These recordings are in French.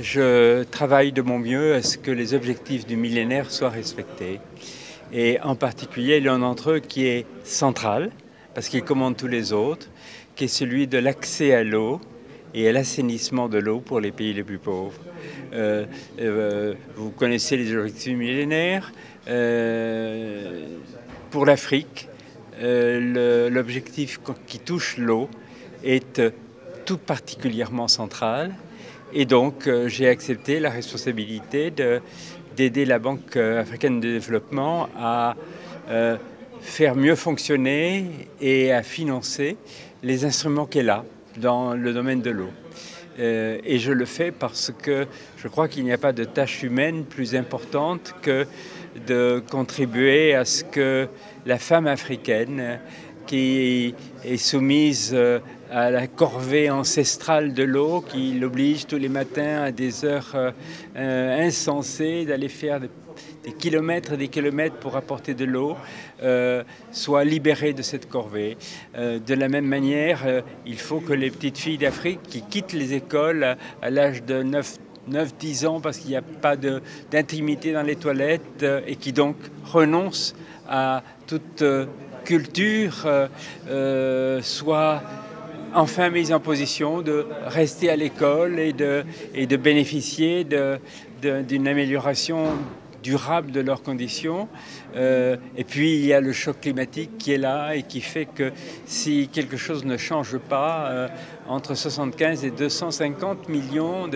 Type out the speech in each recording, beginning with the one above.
je travaille de mon mieux à ce que les objectifs du millénaire soient respectés. Et en particulier, il y en a un d'entre eux qui est central, parce qu'il commande tous les autres, qui est celui de l'accès à l'eau et à l'assainissement de l'eau pour les pays les plus pauvres. Vous connaissez les objectifs du millénaire. Pour l'Afrique, l'objectif qui touche l'eau est tout particulièrement central. Et donc, j'ai accepté la responsabilité d'aider la Banque africaine de développement à faire mieux fonctionner et à financer les instruments qu'elle a dans le domaine de l'eau. Et je le fais parce que je crois qu'il n'y a pas de tâche humaine plus importante que de contribuer à ce que la femme africaine, qui est soumise à la corvée ancestrale de l'eau, qui l'oblige tous les matins à des heures insensées d'aller faire des kilomètres et des kilomètres pour apporter de l'eau, soit libérée de cette corvée. De la même manière, il faut que les petites filles d'Afrique qui quittent les écoles à l'âge de 9-10 ans parce qu'il n'y a pas d'intimité dans les toilettes et qui donc renoncent à toute culture, soit enfin mise en position de rester à l'école et de bénéficier d'une amélioration durable de leurs conditions. Et puis il y a le choc climatique qui est là et qui fait que si quelque chose ne change pas, entre 75 et 250 millions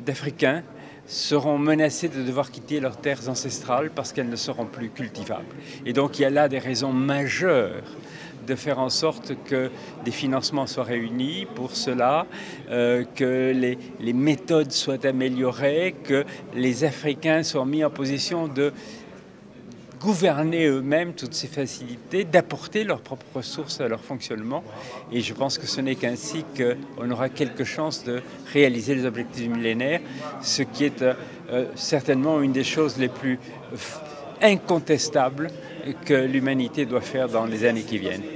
d'Africains seront menacés de devoir quitter leurs terres ancestrales parce qu'elles ne seront plus cultivables. Et donc il y a là des raisons majeures de faire en sorte que des financements soient réunis pour cela, que les méthodes soient améliorées, que les Africains soient mis en position de gouverner eux-mêmes toutes ces facilités, d'apporter leurs propres ressources à leur fonctionnement. Et je pense que ce n'est qu'ainsi qu'on aura quelque chance de réaliser les objectifs du millénaire, ce qui est certainement une des choses les plus incontestables que l'humanité doit faire dans les années qui viennent.